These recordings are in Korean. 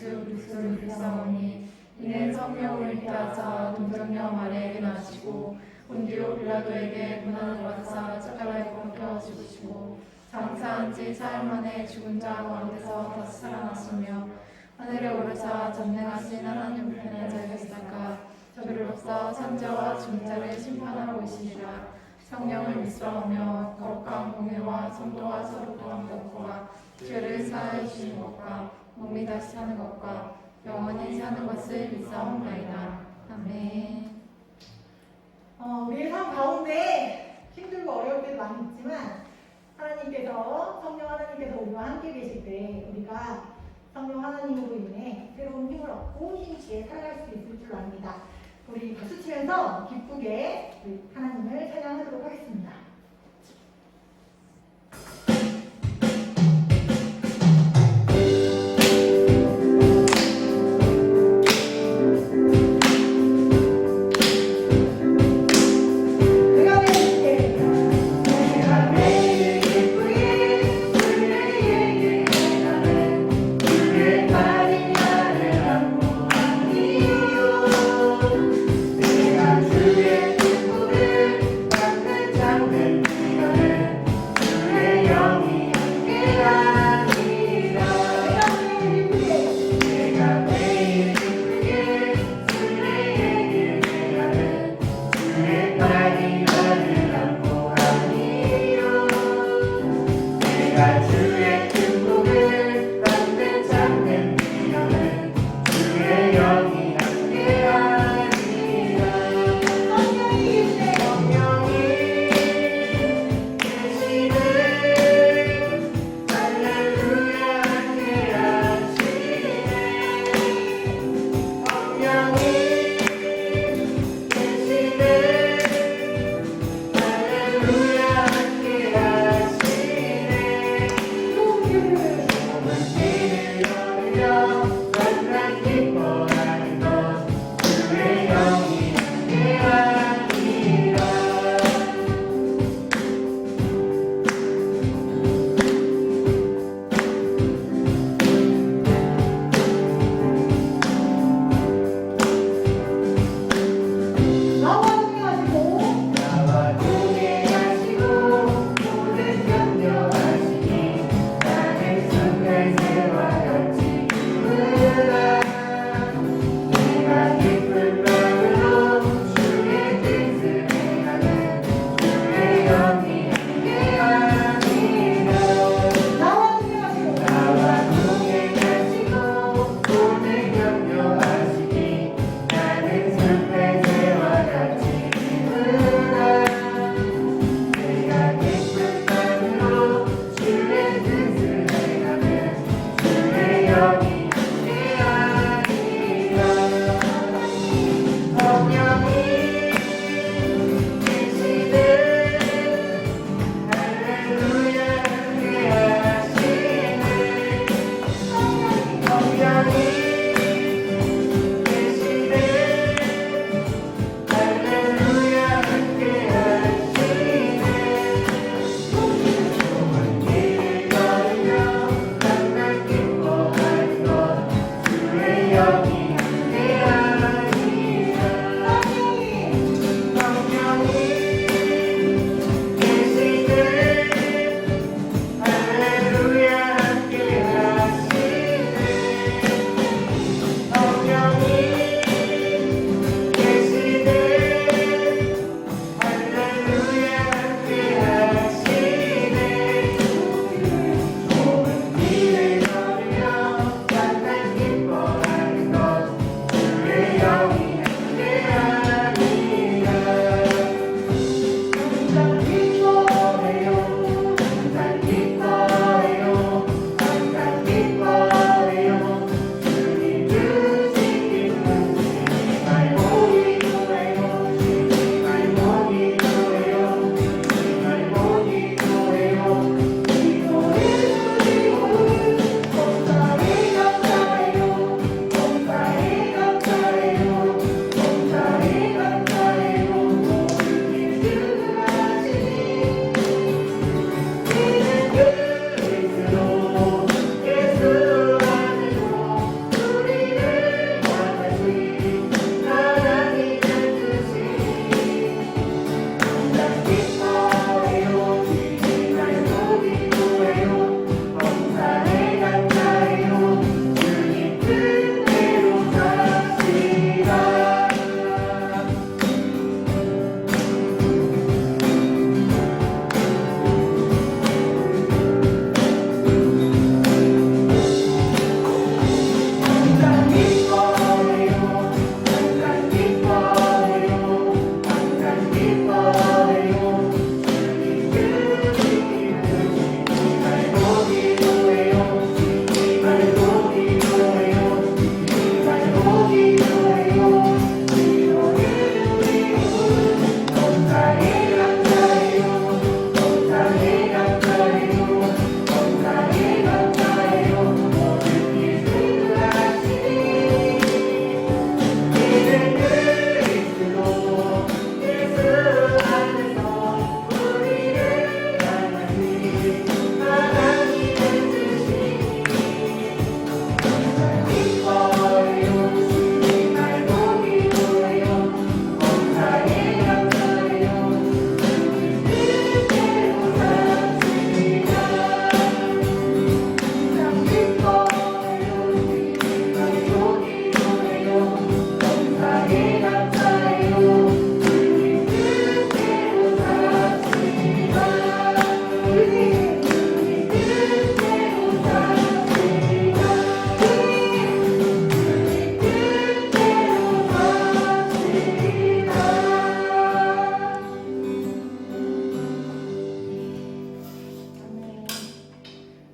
예수 그리스도를 믿사오니 이는 성령을 잉태하사 동정녀 마리아에게 나시고 본디오 빌라도에게 고난을 받으사 십자가에 못 박혀 죽으시고 장사한 지 사흘 만에 죽은 자 가운데서 다시 살아나시며 하늘에 오르사 전능하신 하나님 우편에 자리에 계시다가 저를 없어 산자와 죽은 자를 심판하러 오시리라. 성령을 믿사오며 거룩한 공회와 성도와 서로 도한 것과 죄를 사하여 주시는 것과 몸이 다시 사는 것과 영원히 사는 것을 믿사옵나이다. 아멘. 우리의 삶 가운데 힘들고 어려울 때도 많이 있지만 하나님께서 성령 하나님께서 우리와 함께 계실 때 우리가 성령 하나님으로 인해 새로운 힘을 얻고 힘있게 살아갈 수 있을 줄 압니다. 우리 박수 치면서 기쁘게 하나님을 찬양하도록 하겠습니다. 주의 기쁨을 받는 자들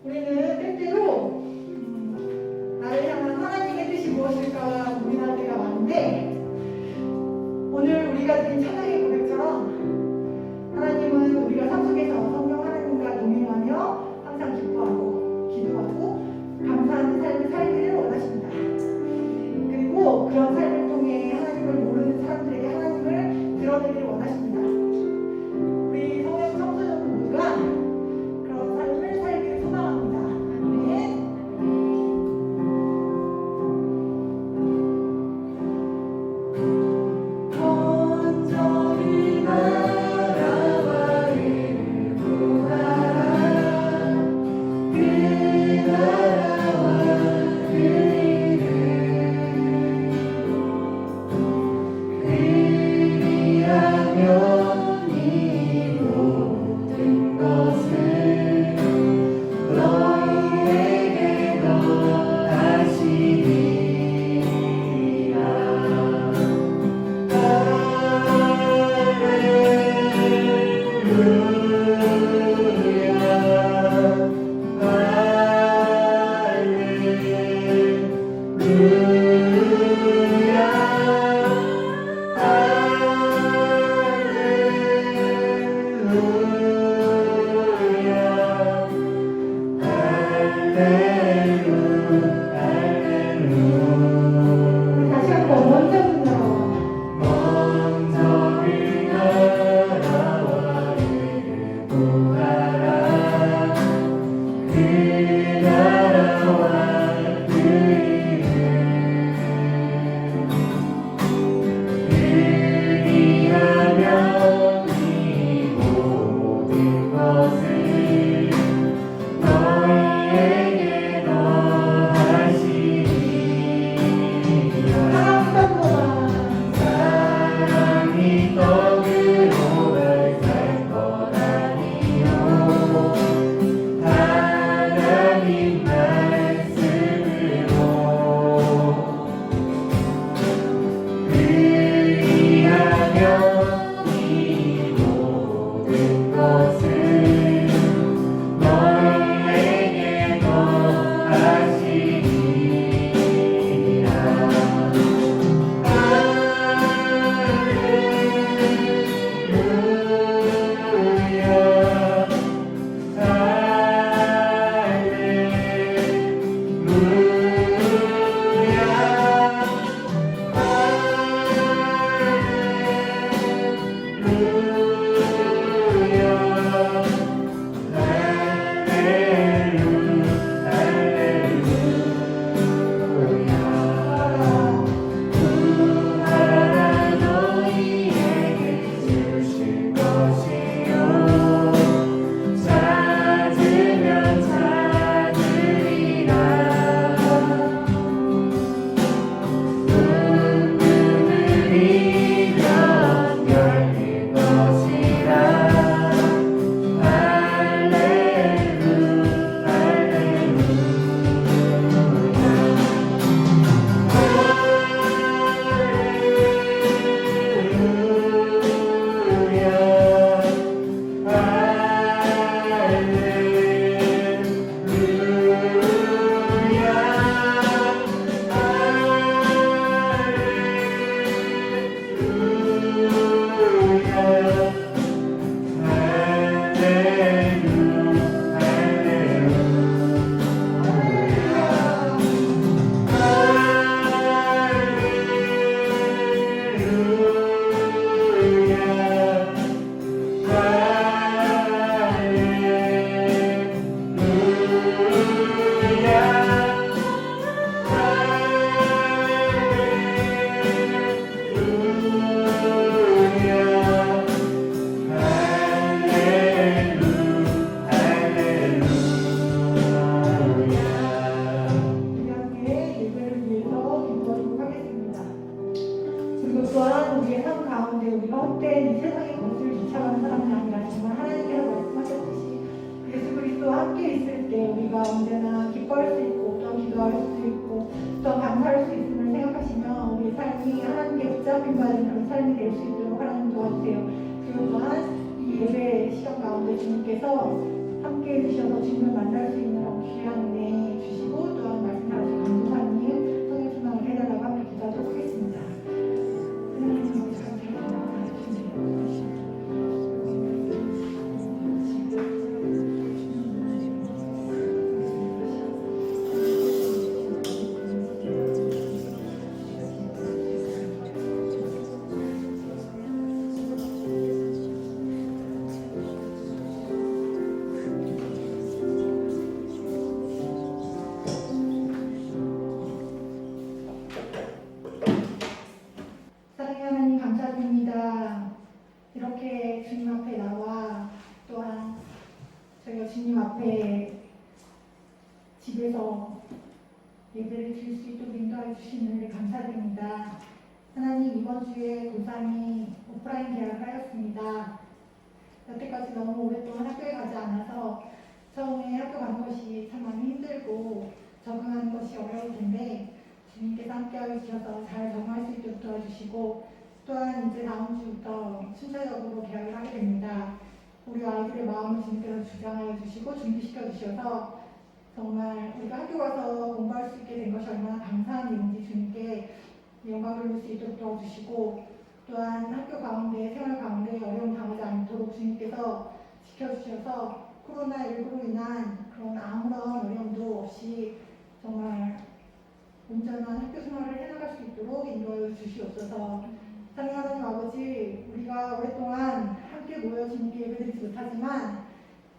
우리는 때때로 나를 향한 하나님의 뜻이 무엇일까 고민할 때가 많은데 오늘 우리가 드린 찬양의 고백처럼 하나님은 우리가 삶 속에서 성령 하나님과 동행하며 항상 기뻐하고 기도하고 감사하는 삶을 살기를 원하십니다. 그리고 그런 삶을 통해 하나님을 모르는 사람들에게 하나님을 드러내기를 원하십니다. 우리 성령 청소년 모두가 그런 삶을 살기를 소망합니다. 아멘. 온전히 나라와 의를 구하라. 그 나라와 그 의를 그리하면 이 모든 것을 너희에게 더하시리라. 다시 한번 원전으로 먼저 그 나라와 의를 구하라. 그 나라와 그 의를 그리하면 이 모든 것을 너희에게 수 있도록 하나님 도와주세요. 그리고 또한 이 예배 시간 가운데 주님께서 함께 해주셔서 주님을 만날 수 있는 귀한 은혜 주시고 또한 말씀하신 강도사님 성령충만을 해달라고 함께 기도하도록 하겠습니다. 하나님 사랑의 하나님 감사드립니다. 이렇게 주님 앞에 나와 또한 저희가 주님 앞에 집에서 예배를 드릴 수 있도록 인도해 주시는 데 감사드립니다. 하나님 이번 주에 고3이 오프라인 계약을 하였습니다. 여태까지 너무 오랫동안 학교에 가지 않아서 처음에 학교 가는 것이 참 많이 힘들고 적응하는 것이 어려울 텐데 주님께서 함께하여 주셔서 잘 적응할 수 있도록 도와주시고 또한 이제 다음 주부터 순차적으로 계약을 하게 됩니다. 우리 아이들의 마음을 주님께서 주장하여 주시고 준비시켜 주셔서 정말 우리가 학교 가서 공부할 수 있게 된 것이 얼마나 감사한 일인지 주님께 영광을 돌릴 수 있도록 도와주시고 또한 학교 가운데 생활 가운데 어려움 당하지 않도록 주님께서 지켜주셔서 코로나19로 인한 그런 아무런 어려움도 없이 정말 온전한 학교 생활을 해나갈 수 있도록 인도하여 주시옵소서. 사랑하는 하나님 아버지, 우리가 오랫동안 함께 모여 주님께 예배드리지 못하지만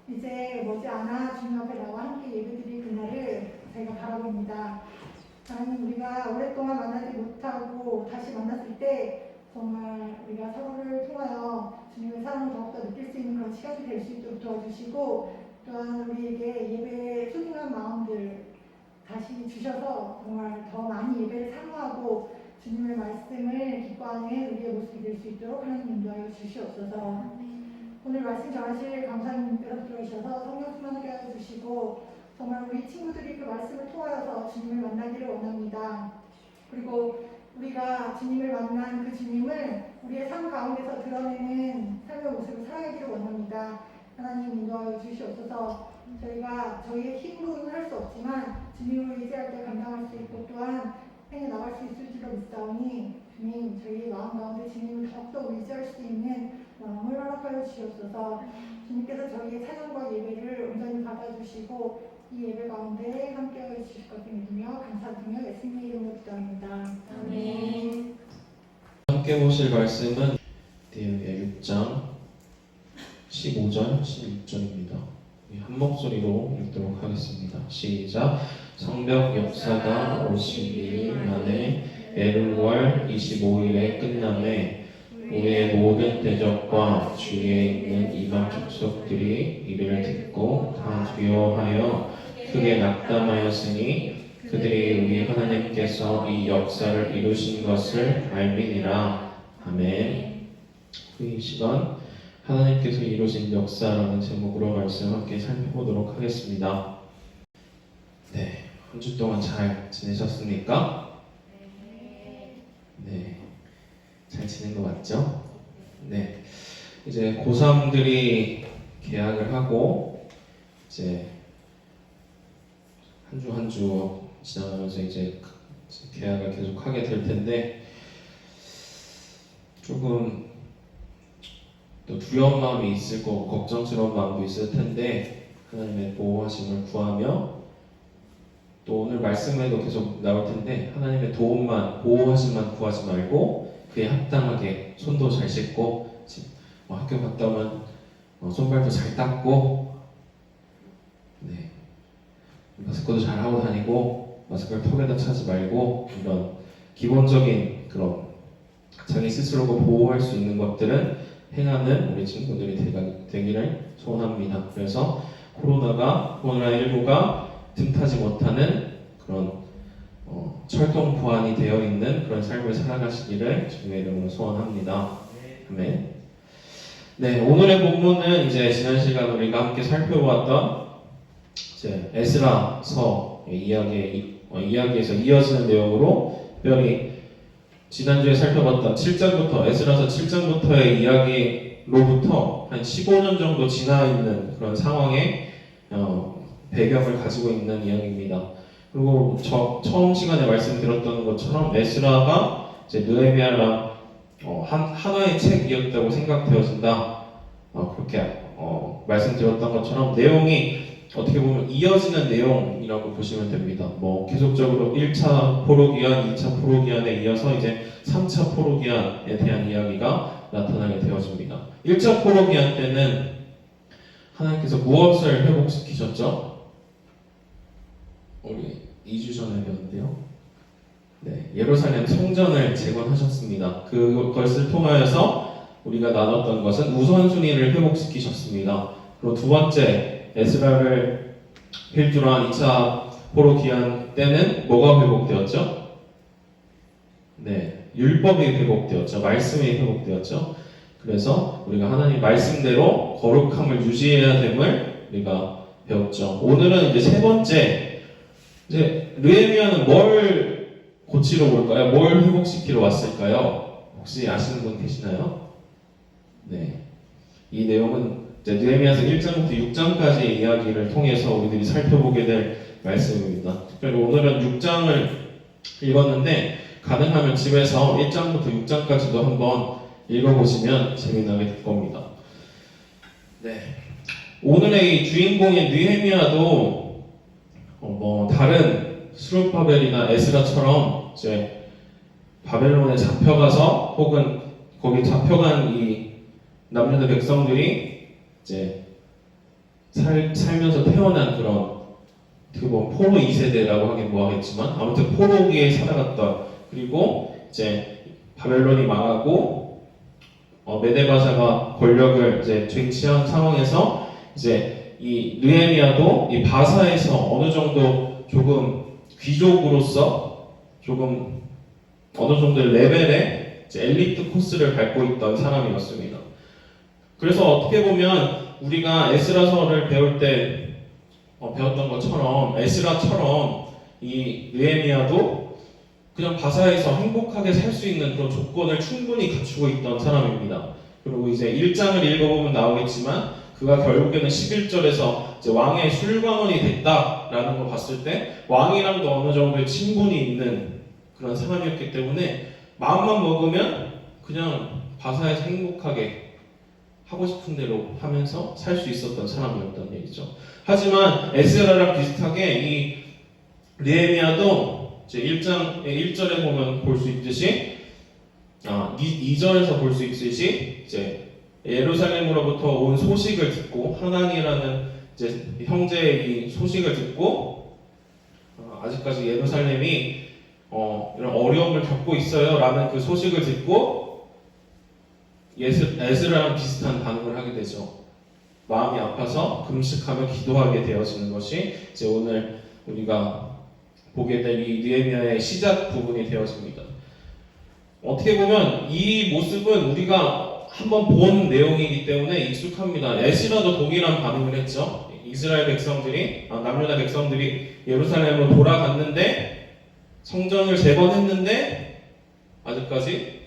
이제 머지않아 주님 앞에 나와 함께 예배드릴 그날을 저희가 바라봅니다. 하나님, 우리가 오랫동안 만나지 못하고 다시 만났을 때 정말 우리가 서로를 통하여 주님의 사랑을 더욱더 느낄 수 있는 그런 시간이 될 수 있도록 도와주시고 또한 우리에게 예배의 소중한 마음들 다시 주셔서 정말 더 많이 예배를 사모하고 주님의 말씀을 기뻐하는 우리의 모습이 될 수 있도록 하나님 인도하여 주시옵소서. 오늘 말씀 전하실 강사님께서 들어오셔서 성령 충만하게 하여 주시고 정말 우리 친구들이 그 말씀을 통하여서 주님을 만나기를 원합니다. 그리고 우리가 주님을 만난 그 주님을 우리의 삶 가운데서 드러내는 삶의 모습을 살아가기를 원합니다. 하나님 인도하여 주시옵소서. 저희가 저희의 힘으로는 할 수 없지만 주님을 의지할 때 감당할 수 있고 또한 행해 나갈 수 있을 줄로 믿사오니 주님, 저희의 마음 가운데 주님을 더욱더 의지할 수 있는 마음을 허락하여 주시옵소서. 주님께서 저희의 찬양과 예배를 온전히 받아주시고 이 예배 가운데 함께하여 주실 것을 믿으며 감사드리며 예수님의 이름으로 기도합니다. 아멘. 함께 보실 말씀은 디에게 6장 15절, 16절입니다. 한 목소리로 읽도록 하겠습니다. 시작. 성벽 역사가 52일 만에 에르월 25일에 끝남에 우리의 모든 대적과 주위에 있는 이방 족속들이 이를 듣고 다 두려워하여 크게 낙담하였으니 그들이 우리 하나님께서 이 역사를 이루신 것을 알미니라. 아멘. 이 시간 하나님께서 이루신 역사라는 제목으로 말씀 함께 살펴보도록 하겠습니다. 네, 한 주 동안 잘 지내셨습니까? 네, 잘 지낸 거 맞죠? 네, 이제 고3들이 개학을 하고 이제 한 주 한 주 지나가면서 이제 개학을 계속 하게 될 텐데 조금 또 두려운 마음이 있을 거고 걱정스러운 마음도 있을 텐데 하나님의 보호하심을 구하며 또 오늘 말씀에도 계속 나올 텐데 하나님의 도움만 보호하심만 구하지 말고 그에 합당하게 손도 잘 씻고 학교 갔다 오면 손발도 잘 닦고 네, 마스크도 잘 하고 다니고 마스크를 턱에다 차지 말고 이런 기본적인 그런 자기 스스로가 보호할 수 있는 것들은 행하는 우리 친구들이 되기를 소원합니다. 그래서 코로나19가 틈타지 못하는 그런 철통 보안이 되어 있는 그런 삶을 살아가시기를 주님의 이름으로 소원합니다. 아멘. 네, 오늘의 본문은 이제 지난 시간 우리가 함께 살펴보았던 이제 에스라서 이야기에서 이어지는 내용으로 특별히 지난주에 살펴봤던 7장부터 에스라서 7장부터의 이야기로부터 한 15년 정도 지나 있는 그런 상황의 배경을 가지고 있는 이야기입니다. 그리고 처음 시간에 말씀드렸던 것처럼 에스라가 이제 느헤미야랑 하나의 책이었다고 생각되어진다. 그렇게 말씀드렸던 것처럼 내용이 어떻게 보면 이어지는 내용이라고 보시면 됩니다. 뭐 계속적으로 1차 포로기한, 2차 포로기한에 이어서 이제 3차 포로기한에 대한 이야기가 나타나게 되어집니다. 1차 포로기한 때는 하나님께서 무엇을 회복시키셨죠? 우리 2주 전에 배웠는데요. 네, 예루살렘 성전을 재건하셨습니다. 그것을 통하여서 우리가 나눴던 것은 우선순위를 회복시키셨습니다. 그리고 두 번째, 에스라를 필두로 한 2차 포로 기한 때는 뭐가 회복되었죠? 네, 율법이 회복되었죠. 말씀이 회복되었죠. 그래서 우리가 하나님 말씀대로 거룩함을 유지해야 됨을 우리가 배웠죠. 오늘은 이제 세 번째, 이제 느헤미야는 뭘 고치러 올까요? 뭘 회복시키러 왔을까요? 혹시 아시는 분 계시나요? 네, 이 내용은 이제 느헤미야서 1장부터 6장까지의 이야기를 통해서 우리들이 살펴보게 될 말씀입니다. 특별히 오늘은 6장을 읽었는데 가능하면 집에서 1장부터 6장까지도 한번 읽어보시면 재미나게 될 겁니다. 네, 오늘의 이 주인공인 느헤미야도 다른 스룹바벨이나 에스라처럼 이제 바벨론에 잡혀가서 혹은 거기 잡혀간 이 남유다 백성들이 이제 살면서 태어난 그런 어떻게 보면 포로 2세대라고 하긴 뭐하겠지만 아무튼 포로기에 살아갔던, 그리고 이제 바벨론이 망하고 메데바사가 권력을 이제 쟁취한 상황에서 이제 이 느헤미야도 이 바사에서 어느 정도 조금 귀족으로서 조금 어느 정도의 레벨의 이제 엘리트 코스를 밟고 있던 사람이었습니다. 그래서 어떻게 보면 우리가 에스라서를 배울 때 배웠던 것처럼 에스라처럼 이 느헤미야도 그냥 바사에서 행복하게 살 수 있는 그런 조건을 충분히 갖추고 있던 사람입니다. 그리고 이제 1장을 읽어보면 나오겠지만 그가 결국에는 11절에서 이제 왕의 술관원이 됐다라는 걸 봤을 때 왕이랑도 어느 정도의 친분이 있는 그런 사람이었기 때문에 마음만 먹으면 그냥 바사에서 행복하게 하고 싶은 대로 하면서 살 수 있었던 사람이었다는 얘기죠. 하지만 에스라랑 비슷하게 이 느헤미야도 이제 1장의 1절에 보면 볼 수 있듯이 2절에서 볼 수 있듯이 이제 예루살렘으로부터 온 소식을 듣고 하나니라는 이제 형제의 이 소식을 듣고 아직까지 예루살렘이 이런 어려움을 겪고 있어요라는 그 소식을 듣고 에스라랑 비슷한 반응을 하게 되죠. 마음이 아파서 금식하며 기도하게 되어지는 것이 이제 오늘 우리가 보게 될 이 느헤미야의 시작 부분이 되어집니다. 어떻게 보면 이 모습은 우리가 한번 본 내용이기 때문에 익숙합니다. 에스라도 동일한 반응을 했죠. 이스라엘 백성들이 남유다 백성들이 예루살렘으로 돌아갔는데 성전을 재건했는데 아직까지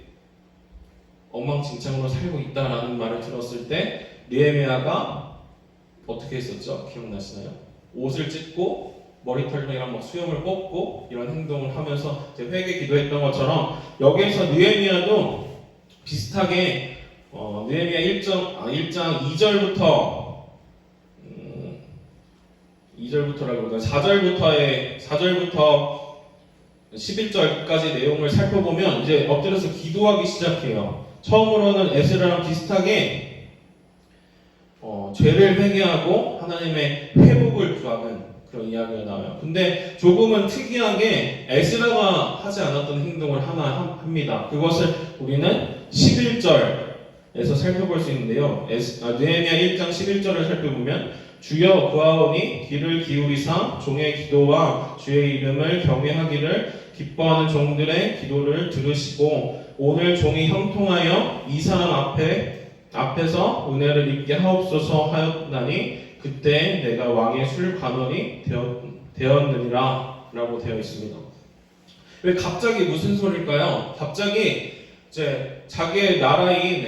엉망진창으로 살고 있다라는 말을 들었을 때 느헤미야가 어떻게 했었죠? 기억나시나요? 옷을 찢고 머리털이랑 막 수염을 뽑고 이런 행동을 하면서 이제 회개 기도했던 것처럼 여기에서 느헤미야도 비슷하게 느헤미야 1장 2절부터라기보다 4절부터 11절까지 내용을 살펴보면 이제 엎드려서 기도하기 시작해요. 처음으로는 에스라랑 비슷하게 죄를 회개하고 하나님의 회복을 구하는 그런 이야기가 나와요. 근데 조금은 특이하게 에스라가 하지 않았던 행동을 하나 합니다. 그것을 우리는 11절에서 살펴볼 수 있는데요. 느헤미야 1장 11절을 살펴보면 주여 구하오니 귀를 기울이사 종의 기도와 주의 이름을 경외하기를 기뻐하는 종들의 기도를 들으시고 오늘 종이 형통하여 이 사람 앞에서 은혜를 입게 하옵소서 하였나니 그때 내가 왕의 술관원이 되었느니라 라고 되어 있습니다. 왜 갑자기 무슨 소릴까요? 갑자기 이제 자기의 나라인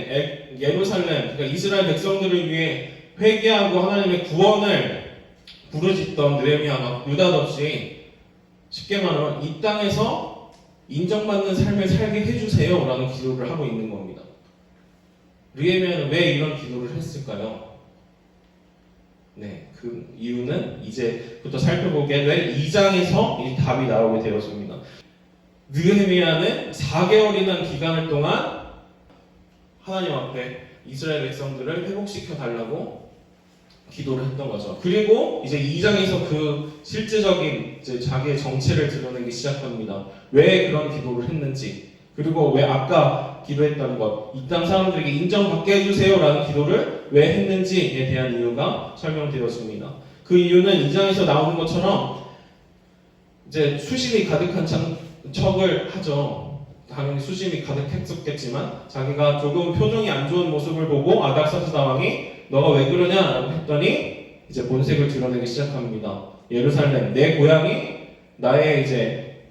예루살렘, 그러니까 이스라엘 백성들을 위해 회개하고 하나님의 구원을 부르짖던 느헤미야가 느닷없이 쉽게 말하면 이 땅에서 인정받는 삶을 살게 해주세요 라는 기도를 하고 있는 겁니다. 느헤미야는 왜 이런 기도를 했을까요? 네, 그 이유는 이제부터 살펴보게 될 2장에서 이 답이 나오게 되었습니다. 느헤미야는 4개월이라는 기간을 동안 하나님 앞에 이스라엘 백성들을 회복시켜 달라고 기도를 했던 거죠. 그리고 이제 2장에서 그 실제적인 이제 자기의 정체를 드러내기 시작합니다. 왜 그런 기도를 했는지, 그리고 왜 아까 기도했던 것, 이 땅 사람들에게 인정받게 해주세요라는 기도를 왜 했는지에 대한 이유가 설명되었습니다. 그 이유는 2장에서 나오는 것처럼 이제 수심이 가득한 척을 하죠. 당연히 수심이 가득했었겠지만 자기가 조금 표정이 안 좋은 모습을 보고 아닥사스다 왕이 너가 왜 그러냐라고 했더니 이제 본색을 드러내기 시작합니다. 예루살렘, 내 고향이 나의 이제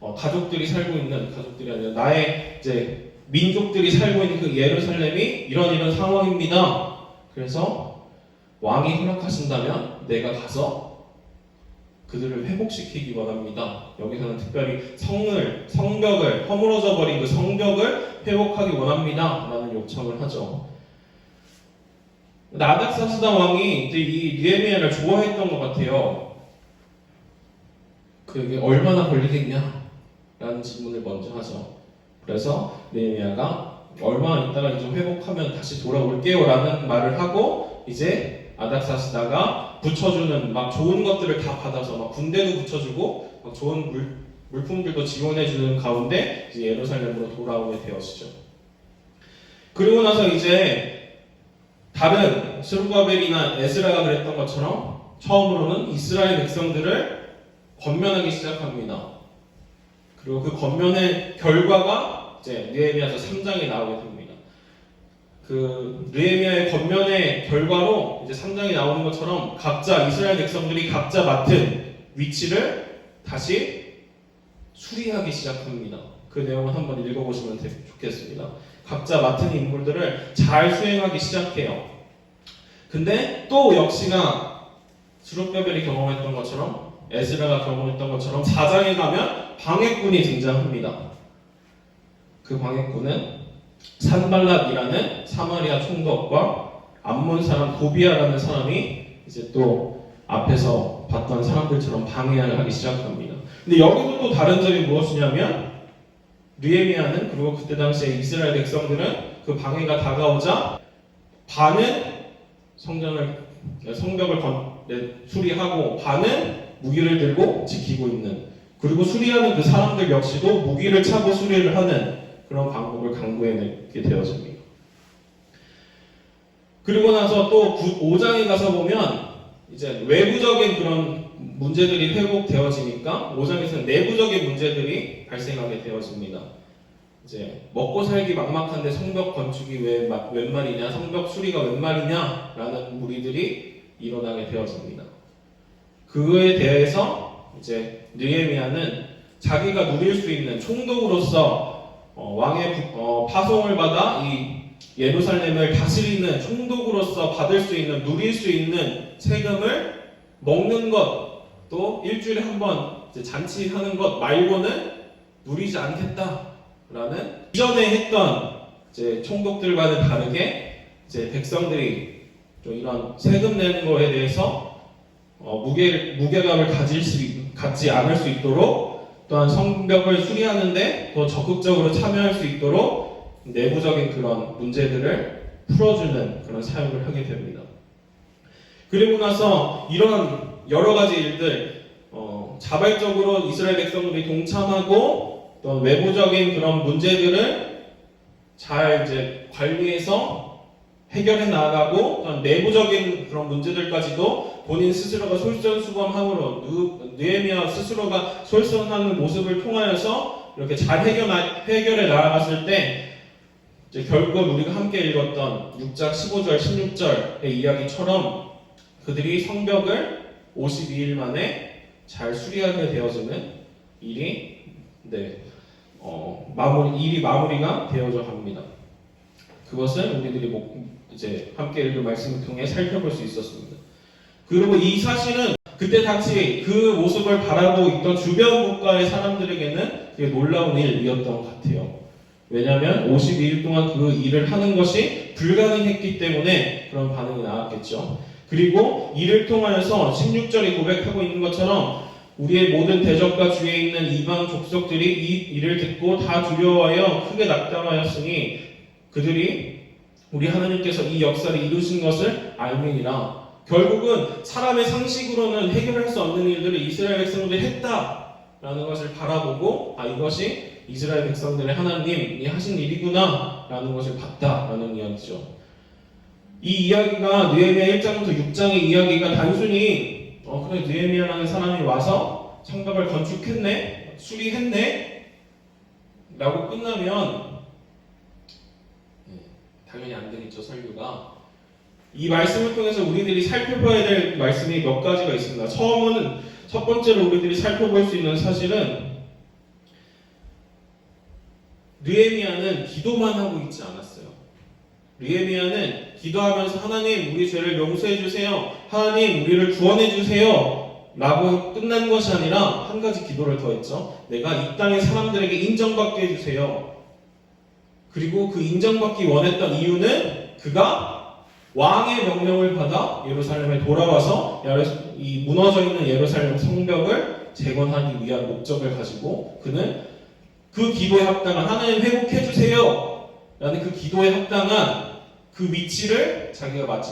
가족들이 살고 있는, 가족들이 아니라 나의 이제 민족들이 살고 있는 그 예루살렘이 이런 상황입니다. 그래서 왕이 허락하신다면 내가 가서 그들을 회복시키기 원합니다. 여기서는 특별히 성벽을, 허물어져 버린 그 성벽을 회복하기 원합니다. 라는 요청을 하죠. 아닥사스다 왕이 이 느헤미야를 좋아했던 것 같아요. 그게 얼마나 걸리겠냐? 라는 질문을 먼저 하죠. 그래서 느헤미야가 얼마 있다가 이제 회복하면 다시 돌아올게요 라는 말을 하고 이제 아닥사스다가 붙여주는 막 좋은 것들을 다 받아서 막 군대도 붙여주고 막 좋은 물품들도 지원해주는 가운데 이제 예루살렘으로 돌아오게 되었죠. 그리고 나서 이제 다른 스룹바벨이나 에스라가 그랬던 것처럼 처음으로는 이스라엘 백성들을 권면하기 시작합니다. 그리고 그 권면의 결과가 이제 느헤미야서 3장에 나오게 됩니다. 그 느헤미야의 권면의 결과로 이제 3장에 나오는 것처럼 각자 이스라엘 백성들이 각자 맡은 위치를 다시 수리하기 시작합니다. 그 내용을 한번 읽어보시면 좋겠습니다. 각자 맡은 인물들을 잘 수행하기 시작해요. 근데 또 역시나 스룹바벨이 경험했던 것처럼 에스라가 경험했던 것처럼 4장에 가면 방해꾼이 등장합니다. 그 방해꾼은 산발랏이라는 사마리아 총독과 암몬 사람 도비아라는 사람이 이제 또 앞에서 봤던 사람들처럼 방해를 하기 시작합니다. 근데 여기도 또 다른 점이 무엇이냐면 느헤미야는, 그리고 그때 당시에 이스라엘 백성들은 그 방해가 다가오자 반은 성벽을 수리하고 반은 무기를 들고 지키고 있는, 그리고 수리하는 그 사람들 역시도 무기를 차고 수리를 하는 그런 방법을 강구해내게 되어집니다. 그리고 나서 또 5장에 가서 보면 이제 외부적인 그런 문제들이 회복되어지니까 5장에서는 내부적인 문제들이 발생하게 되어집니다. 이제 먹고 살기 막막한데 성벽 건축이 웬 말이냐, 성벽 수리가 웬 말이냐라는 무리들이 일어나게 되어집니다. 그에 대해서 이제 느헤미야는 자기가 누릴 수 있는 총독으로서 왕의 파송을 받아 이 예루살렘을 다스리는 총독으로서 받을 수 있는, 누릴 수 있는 세금을 먹는 것, 또 일주일에 한 번 잔치하는 것 말고는 누리지 않겠다라는 이전에 했던 이제 총독들과는 다르게 이제 백성들이 좀 이런 세금 내는 거에 대해서 무게감을 갖지 않을 수 있도록, 또한 성벽을 수리하는데 더 적극적으로 참여할 수 있도록 내부적인 그런 문제들을 풀어주는 그런 사역을 하게 됩니다. 그리고 나서 이런 여러 가지 일들, 자발적으로 이스라엘 백성들이 동참하고 또 외부적인 그런 문제들을 잘 이제 관리해서 해결해 나가고, 또 내부적인 그런 문제들까지도 본인 스스로가 솔선수범함으로 느헤미야 스스로가 솔선하는 모습을 통하여서 이렇게 잘 해결해 나아갔을 때 이제 결국 우리가 함께 읽었던 6장 15절 16절의 이야기처럼 그들이 성벽을 52일 만에 잘 수리하게 되어지는 일이 일이 마무리가 되어져 갑니다. 그것을 우리들이 이제 함께 읽은 말씀을 통해 살펴볼 수 있었습니다. 그리고 이 사실은 그때 당시 그 모습을 바라보고 있던 주변 국가의 사람들에게는 되게 놀라운 일이었던 것 같아요. 왜냐하면 52일 동안 그 일을 하는 것이 불가능했기 때문에 그런 반응이 나왔겠죠. 그리고 이를 통하여서 16절이 고백하고 있는 것처럼 우리의 모든 대적과 주위에 있는 이방 족속들이 이 일을 듣고 다 두려워하여 크게 낙담하였으니 그들이 우리 하나님께서 이 역사를 이루신 것을 알미니라. 결국은 사람의 상식으로는 해결할 수 없는 일들을 이스라엘 백성들이 했다라는 것을 바라보고 이것이 이스라엘 백성들의 하나님이 하신 일이구나 라는 것을 봤다라는 이야기죠. 이 이야기가 느헤미야 1장부터 6장의 이야기가 단순히 그래 느헤미야라는 사람이 와서 성벽을 건축했네, 수리했네 라고 끝나면 당연히 안 되겠죠. 설교가 이 말씀을 통해서 우리들이 살펴봐야 될 말씀이 몇 가지가 있습니다. 첫 번째로 우리들이 살펴볼 수 있는 사실은 느헤미야는 기도만 하고 있지 않았어요. 느헤미야는 기도하면서 하나님 우리 죄를 용서해 주세요. 하나님 우리를 구원해 주세요. 라고 끝난 것이 아니라 한 가지 기도를 더 했죠. 내가 이 땅의 사람들에게 인정받게 해주세요. 그리고 그 인정받기 원했던 이유는 그가 왕의 명령을 받아 예루살렘에 돌아와서 이 무너져 있는 예루살렘 성벽을 재건하기 위한 목적을 가지고 그는 그 기도에 합당한 하나님 회복해 주세요 라는 그 기도에 합당한 그 위치를 자기가 마치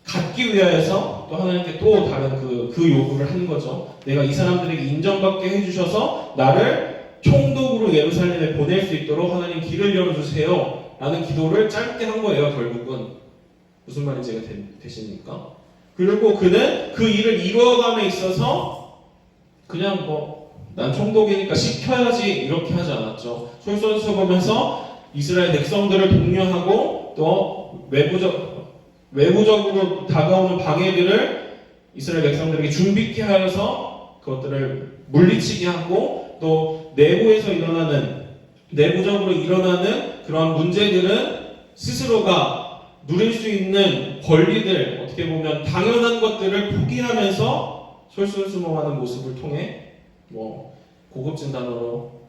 갖기 위하여서 또 하나님께 또 다른 그 요구를 하는 거죠. 내가 이 사람들에게 인정받게 해주셔서 나를 총독으로 예루살렘에 보낼 수 있도록 하나님 길을 열어주세요 라는 기도를 짧게 한 거예요. 결국은 무슨 말인지 이해가 되십니까? 그리고 그는 그 일을 이루어감에 있어서 그냥 난 총독이니까 시켜야지 이렇게 하지 않았죠. 솔선수범해서 이스라엘 백성들을 독려하고 또 외부적으로 다가오는 방해들을 이스라엘 백성들에게 준비케 하여서 그것들을 물리치게 하고 또 내부적으로 일어나는 그런 문제들은 스스로가 누릴 수 있는 권리들, 어떻게 보면 당연한 것들을 포기하면서 솔선수범하는 모습을 통해 고급진 단어로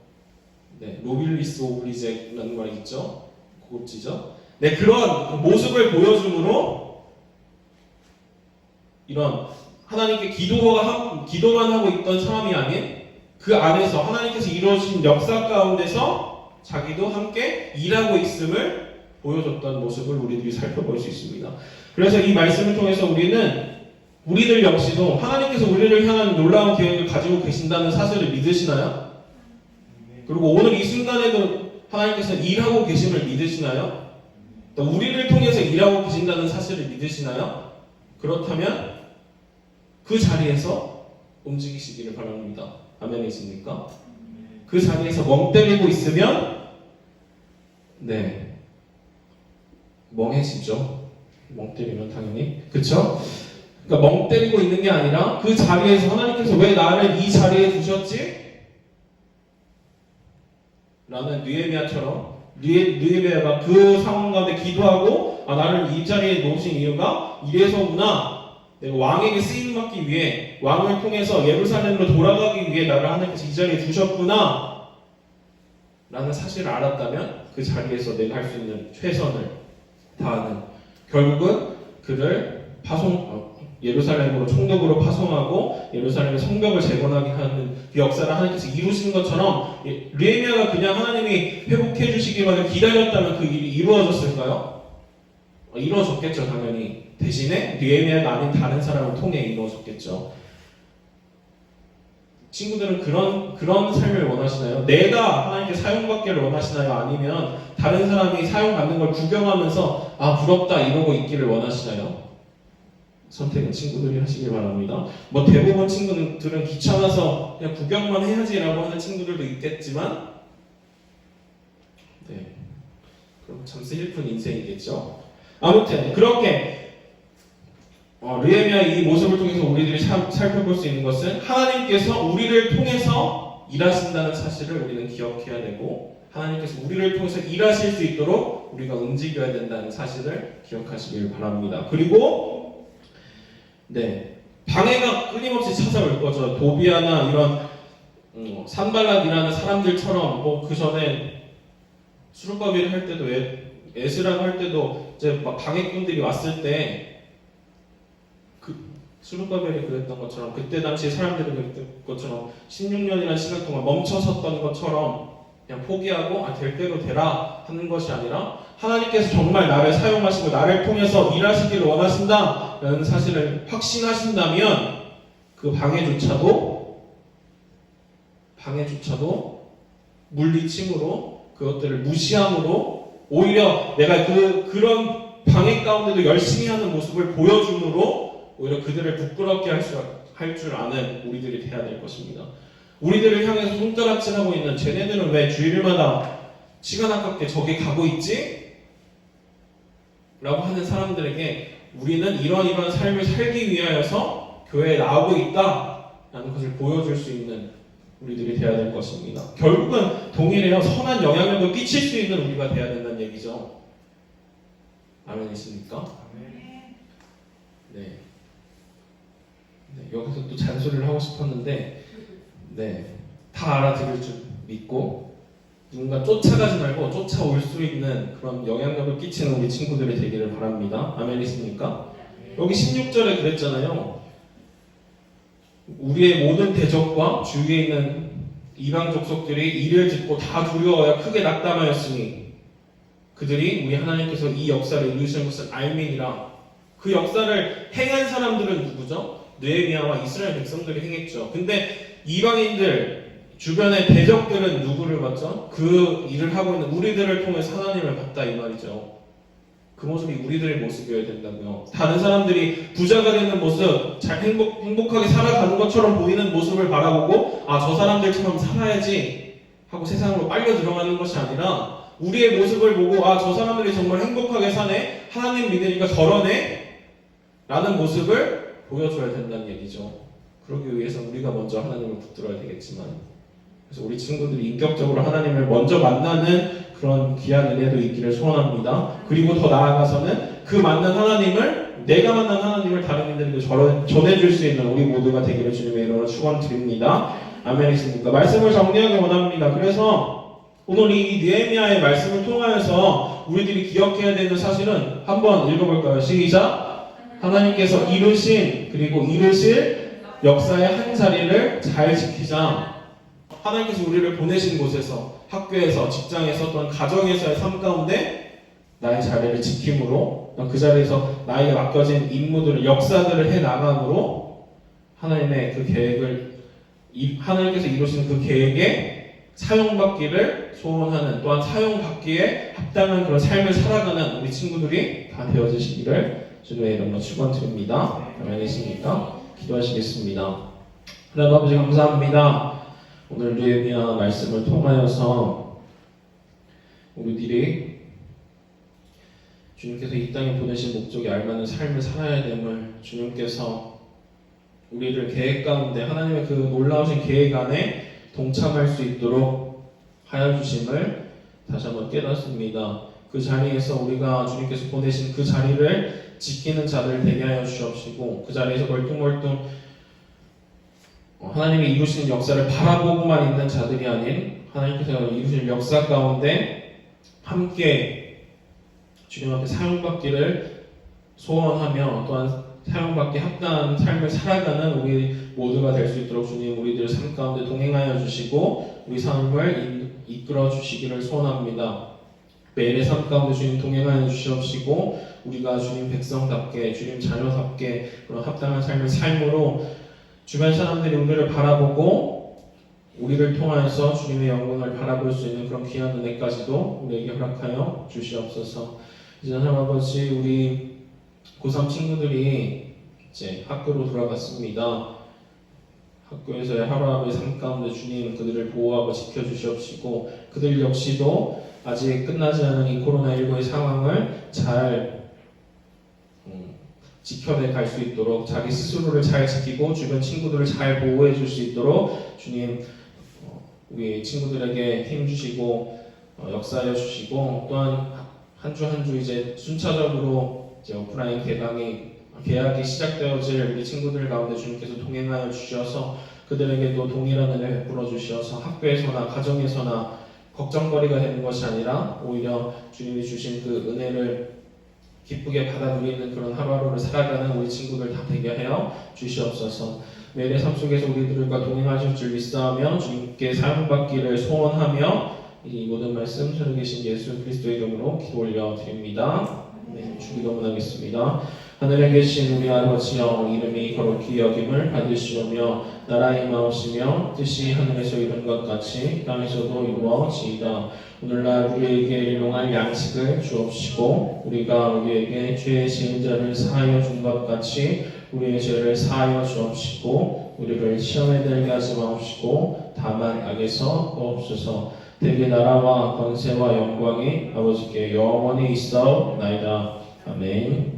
노빌리스 오블리제라는 말이 있죠. 고급지죠. 그런 모습을 보여줌으로 이런 하나님께 기도만 하고 있던 사람이 아닌 그 안에서 하나님께서 이루어진 역사 가운데서 자기도 함께 일하고 있음을 보여줬던 모습을 우리들이 살펴볼 수 있습니다. 그래서 이 말씀을 통해서 우리들 역시도 하나님께서 우리를 향한 놀라운 계획을 가지고 계신다는 사실을 믿으시나요? 그리고 오늘 이 순간에도 하나님께서 일하고 계심을 믿으시나요? 또 우리를 통해서 일하고 계신다는 사실을 믿으시나요? 그렇다면 그 자리에서 움직이시기를 바랍니다. 아멘이십니까? 그 자리에서 멍 때리고 있으면 멍해지죠. 멍 때리면 당연히 그쵸? 그러니까 멍 때리고 있는 게 아니라 그 자리에서 하나님께서 왜 나를 이 자리에 두셨지? 라는 느헤미야가 그 상황 가운데 기도하고 나를 이 자리에 놓으신 이유가 이래서구나. 내가 왕에게 쓰임받기 위해 왕을 통해서 예루살렘으로 돌아가기 위해 나를 하나님께서 이 자리에 두셨구나 라는 사실을 알았다면 그 자리에서 내가 할 수 있는 최선을 다하는 결국은 그를 예루살렘으로 총독으로 파송하고 예루살렘의 성벽을 재건하게 하는 그 역사를 하나님께서 이루신 것처럼 느헤미야가 그냥 하나님이 회복해 주시기만을 기다렸다면 그 일이 이루어졌을까요? 이루어졌겠죠. 당연히. 대신에 느헤미야가 아닌 다른 사람을 통해 이루어졌겠죠. 친구들은 그런 삶을 원하시나요? 내가 하나님께 사용받기를 원하시나요? 아니면 다른 사람이 사용받는 걸 구경하면서 부럽다 이러고 있기를 원하시나요? 선택은 친구들이 하시길 바랍니다. 대부분 친구들은 귀찮아서 그냥 구경만 해야지라고 하는 친구들도 있겠지만 그럼 참 슬픈 인생이겠죠. 아무튼 그렇게 느헤미야 이 모습을 통해서 우리들이 살펴볼 수 있는 것은 하나님께서 우리를 통해서 일하신다는 사실을 우리는 기억해야 되고 하나님께서 우리를 통해서 일하실 수 있도록 우리가 움직여야 된다는 사실을 기억하시길 바랍니다. 그리고 방해가 끊임없이 찾아올 거죠. 도비아나 이런 산발락이라는 사람들처럼 뭐 그 전에 수르바벨 할 때도 에스라 할 때도 이제 막 방해꾼들이 왔을 때 그 수르바벨이 그랬던 것처럼 그때 당시 사람들이 그랬던 것처럼 16년이라는 시간 동안 멈춰섰던 것처럼 그냥 포기하고 될 대로 되라 하는 것이 아니라 하나님께서 정말 나를 사용하시고 나를 통해서 일하시기를 원하신다라는 사실을 확신하신다면 그 방해조차도 물리침으로 그것들을 무시함으로 오히려 내가 그런 방해 가운데도 열심히 하는 모습을 보여줌으로 오히려 그들을 부끄럽게 할 줄 아는 우리들이 돼야 될 것입니다. 우리들을 향해서 손가락질하고 있는 쟤네들은 왜 주일마다 시간 아깝게 저기 가고 있지? 라고 하는 사람들에게 우리는 이런 삶을 살기 위하여서 교회에 나오고 있다 라는 것을 보여줄 수 있는 우리들이 돼야 될 것입니다. 결국은 동일해요. 선한 영향력을 끼칠 수 있는 우리가 돼야 된다는 얘기죠. 아멘이십니까? 네. 여기서 또 잔소리를 하고 싶었는데 다 알아들을 줄 믿고 누군가 쫓아가지 말고 쫓아올 수 있는 그런 영향력을 끼치는 우리 친구들이 되기를 바랍니다. 아멘이십니까? 여기 16절에 그랬잖아요. 우리의 모든 대적과 주위에 있는 이방 족속들이 이를 듣고 다 두려워하여 크게 낙담하였으니 그들이 우리 하나님께서 이 역사를 이루시는 것을 알미니라. 그 역사를 행한 사람들은 누구죠? 느헤미야와 이스라엘 백성들이 행했죠. 근데 이방인들 주변의 대적들은 누구를 봤죠? 그 일을 하고 있는 우리들을 통해서 하나님을 봤다 이 말이죠. 그 모습이 우리들의 모습이어야 된다고요. 다른 사람들이 부자가 되는 모습, 잘 행복하게 살아가는 것처럼 보이는 모습을 바라보고 저 사람들처럼 살아야지 하고 세상으로 빨려 들어가는 것이 아니라 우리의 모습을 보고 저 사람들이 정말 행복하게 사네? 하나님 믿으니까 저러네? 라는 모습을 보여줘야 된다는 얘기죠. 그러기 위해서 우리가 먼저 하나님을 붙들어야 되겠지만 그래서 우리 친구들이 인격적으로 하나님을 먼저 만나는 그런 귀한 은혜도 있기를 소원합니다. 그리고 더 나아가서는 그 만난 하나님을 내가 만난 하나님을 다른 이들에게 전해줄 수 있는 우리 모두가 되기를 주님의 이름으로 축원드립니다. 아멘이십니까? 말씀을 정리하기 원합니다. 그래서 오늘 이 느헤미야의 말씀을 통하여서 우리들이 기억해야 되는 사실은 한번 읽어볼까요? 시작! 하나님께서 이루신 그리고 이루실 역사의 한 자리를 잘 지키자. 하나님께서 우리를 보내신 곳에서 학교에서 직장에서 또한 가정에서의 삶 가운데 나의 자리를 지킴으로 그 자리에서 나에게 맡겨진 임무들을 역사들을 해나감으로 하나님의 그 계획을 하나님께서 이루시는 그 계획에 사용받기를 소원하는 또한 사용받기에 합당한 그런 삶을 살아가는 우리 친구들이 다 되어주시기를 주님의 이름으로 축원드립니다. 아멘이십니까? 기도하시겠습니다. 하나님 아버지 감사합니다. 오늘 느헤미야 말씀을 통하여서 우리들이 주님께서 이 땅에 보내신 목적이 알맞은 삶을 살아야 됨을 주님께서 우리를 계획 가운데 하나님의 그 놀라우신 계획 안에 동참할 수 있도록 하여 주심을 다시 한번 깨닫습니다. 그 자리에서 우리가 주님께서 보내신 그 자리를 지키는 자들 되게 하여 주옵시고 그 자리에서 멀뚱멀뚱 하나님이 이루시는 역사를 바라보고만 있는 자들이 아닌 하나님께서 이루시는 역사 가운데 함께 주님 앞에 사용받기를 소원하며 또한 사용받기 합당한 삶을 살아가는 우리 모두가 될 수 있도록 주님 우리들 삶 가운데 동행하여 주시고 우리 삶을 이끌어 주시기를 소원합니다. 매일의 삶 가운데 주님 동행하여 주시옵시고 우리가 주님 백성답게 주님 자녀답게 그런 합당한 삶을 삶으로 주변 사람들이 우리를 바라보고 우리를 통하여서 주님의 영광을 바라볼 수 있는 그런 귀한 은혜까지도 우리에게 허락하여 주시옵소서. 이제 하나님 아버지 우리 고3 친구들이 이제 학교로 돌아갔습니다. 학교에서의 하루하루의 삶 가운데 주님 그들을 보호하고 지켜주시옵시고 그들 역시도 아직 끝나지 않은 이 코로나19의 상황을 잘 지켜내 갈 수 있도록 자기 스스로를 잘 지키고 주변 친구들을 잘 보호해 줄 수 있도록 주님 우리 친구들에게 힘 주시고 역사해 주시고 또한 한 주 한 주 이제 순차적으로 이제 오프라인 개학이 시작되어질 우리 친구들 가운데 주님께서 동행하여 주셔서 그들에게도 동일한 은혜 베풀어 주셔서 학교에서나 가정에서나 걱정거리가 되는 것이 아니라 오히려 주님이 주신 그 은혜를 기쁘게 받아 누리는 그런 하루하루를 살아가는 우리 친구들 다 되게 하여 주시옵소서. 매일의 삶 속에서 우리들과 동행하실 줄 믿사하며 주님께 사용받기를 소원하며 이 모든 말씀 전해 계신 예수 그리스도의 이름으로 기도 올려 드립니다. 네, 주기도문하겠습니다. 하늘에 계신 우리 아버지여 이름이 거룩히 여김을 받으시오며 나라의 임하옵시며 뜻이 하늘에서 이룬 것 같이 땅에서도 이루어지이다. 오늘날 우리에게 일용할 양식을 주옵시고 우리가 우리에게 죄의 지은 자를 사하여 준 것 같이 우리의 죄를 사하여 주옵시고 우리를 시험에 들게 하지 마옵시고 다만 악에서 구하옵소서. 대개 나라와 권세와 영광이 아버지께 영원히 있사옵나이다. 아멘.